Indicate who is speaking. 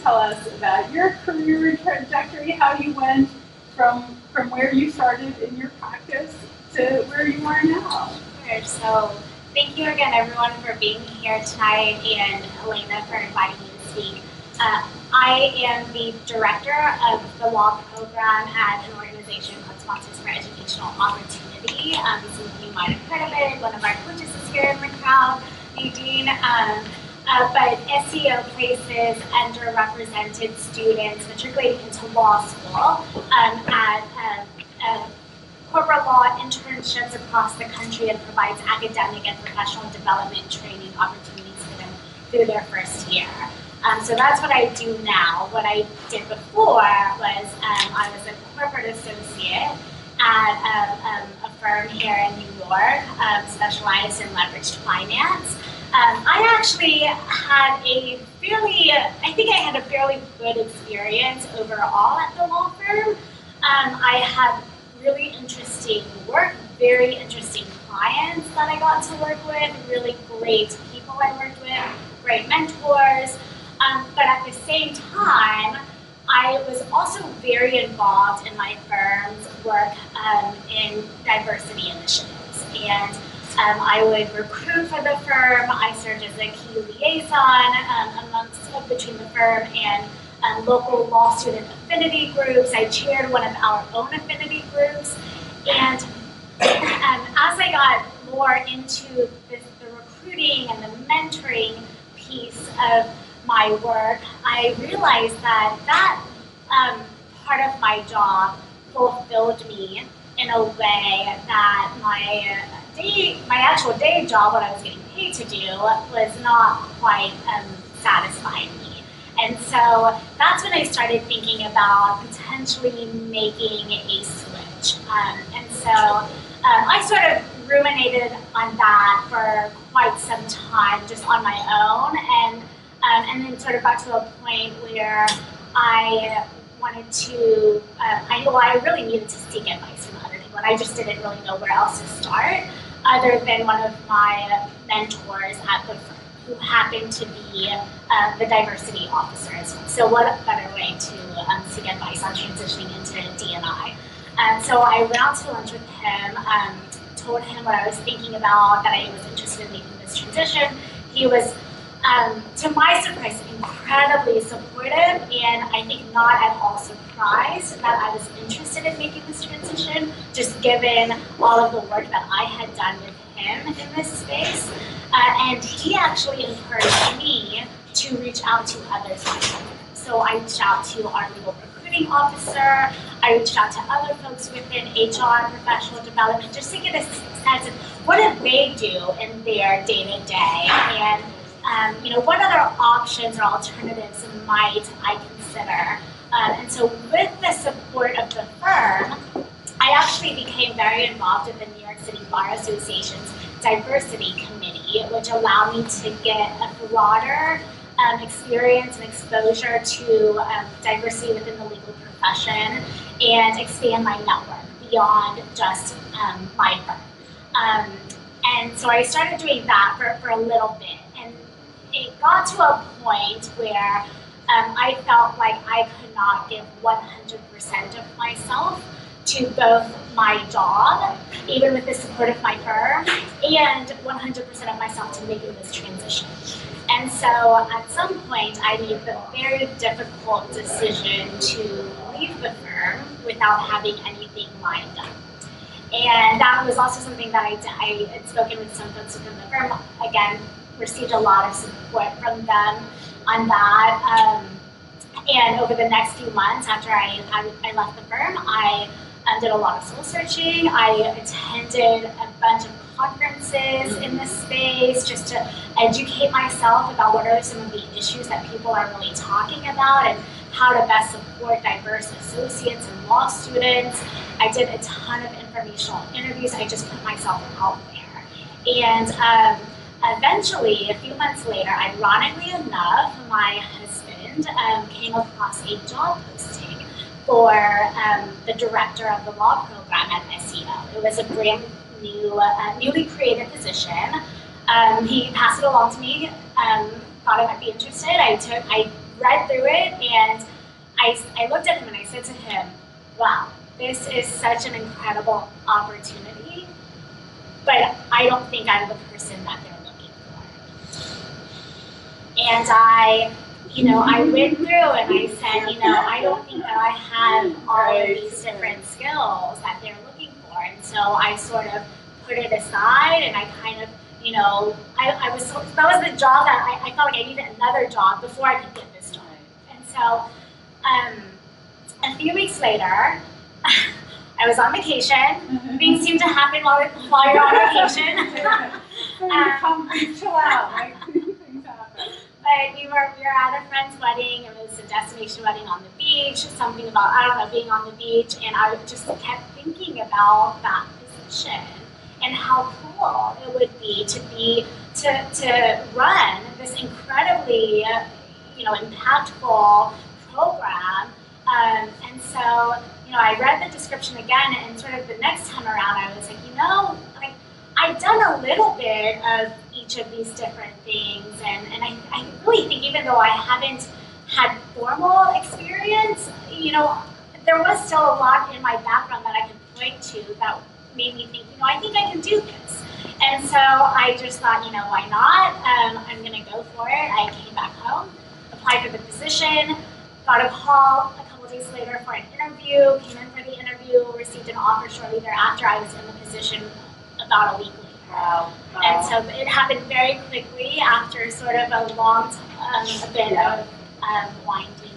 Speaker 1: tell us about your career trajectory, how you went from where you started in your practice to where you are now.
Speaker 2: Sure. So thank you again, everyone, for being here tonight, and Elena for inviting me to speak. I am the director of the law program at an organization called Sponsors for Educational Opportunity. Some of you might have heard of it. One of our coaches is here in the crowd, Nadine. But SEO places underrepresented students matriculating into law school at corporate law internships across the country, and provides academic and professional development training opportunities for them through their first year. So that's what I do now. What I did before was I was a corporate associate at a firm here in New York, specialized in leveraged finance. I actually had I think I had a fairly good experience overall at the law firm. I had really interesting work, very interesting clients that I got to work with, really great people I worked with, great mentors. But at the same time, I was also very involved in my firm's work in diversity initiatives. And I would recruit for the firm. I served as a key liaison between the firm and local law student affinity groups. I chaired one of our own affinity groups. And as I got more into the recruiting and the mentoring piece of my work, I realized that part of my job fulfilled me in a way that my actual day job, what I was getting paid to do, was not quite satisfying me. And so that's when I started thinking about potentially making a switch. And so I sort of ruminated on that for quite some time, just on my own, and then sort of got to a point where I wanted to, I really needed to seek advice from other people, and I just didn't really know where else to start, other than one of my mentors at the firm, who happened to be the diversity officer as well. So what better way to seek advice on transitioning into D&I? So I went out to lunch with him, told him what I was thinking about, that I was interested in making this transition. He was, to my surprise, incredibly supportive, and I think not at all surprised that I was interested in making this transition, just given all of the work that I had done with him in this space. And he actually encouraged me to reach out to others like him. So I reached out to our legal recruiting officer, I reached out to other folks within HR, professional development, just to get a sense of what do they do in their day-to-day, and what other options or alternatives might I consider? And so with the support of the firm, I actually became very involved in the New York City Bar Association's Diversity Committee, which allowed me to get a broader experience and exposure to diversity within the legal profession, and expand my network beyond just my firm. And so I started doing that for a little bit. And it got to a point where I felt like I could not give 100% of myself to both my job, even with the support of my firm, and 100% of myself to making this transition. And so at some point, I made the very difficult decision to leave the firm without having anything lined up. And that was also something that I had spoken with some folks within the firm. Again, received a lot of support from them on that. And over the next few months after I left the firm, I did a lot of soul searching. I attended a bunch of conferences in this space just to educate myself about what are some of the issues that people are really talking about and how to best support diverse associates and law students. I did a ton of informational interviews. I just put myself out there. And eventually, a few months later, ironically enough, my husband came across a job posting for the director of the law program at SEO. It was a brand new, newly created position. He passed it along to me, thought I might be interested. I read through it, and I looked at him and I said to him, wow, this is such an incredible opportunity, but I don't think I'm the person that they're looking for. And I went through and I said, I don't think that I have all of these different skills that they're looking for. And so I sort of put it aside, and I kind of, that was the job that I felt like I needed another job before I could get this job. And so a few weeks later, I was on vacation. Things seem to happen while you're on vacation.
Speaker 1: Chill out, right? Things happen.
Speaker 2: But we were at a friend's wedding. It was a destination wedding on the beach. Something about, being on the beach. And I just kept thinking about that position and how cool it would be to run this incredibly, impactful program. And so, I read the description again, and sort of the next time around, I was like, I've done a little bit of each of these different things, and I really think even though I haven't had formal experience, there was still a lot in my background that I could point to that made me think, I think I can do this. And so I just thought, why not? I'm going to go for it. I came back home, applied for the position, got a call a couple days later for an interview, came in for the interview, received an offer shortly thereafter. I was in the position about a week later.
Speaker 1: Wow.
Speaker 2: And so it happened very quickly after sort of a long bit of winding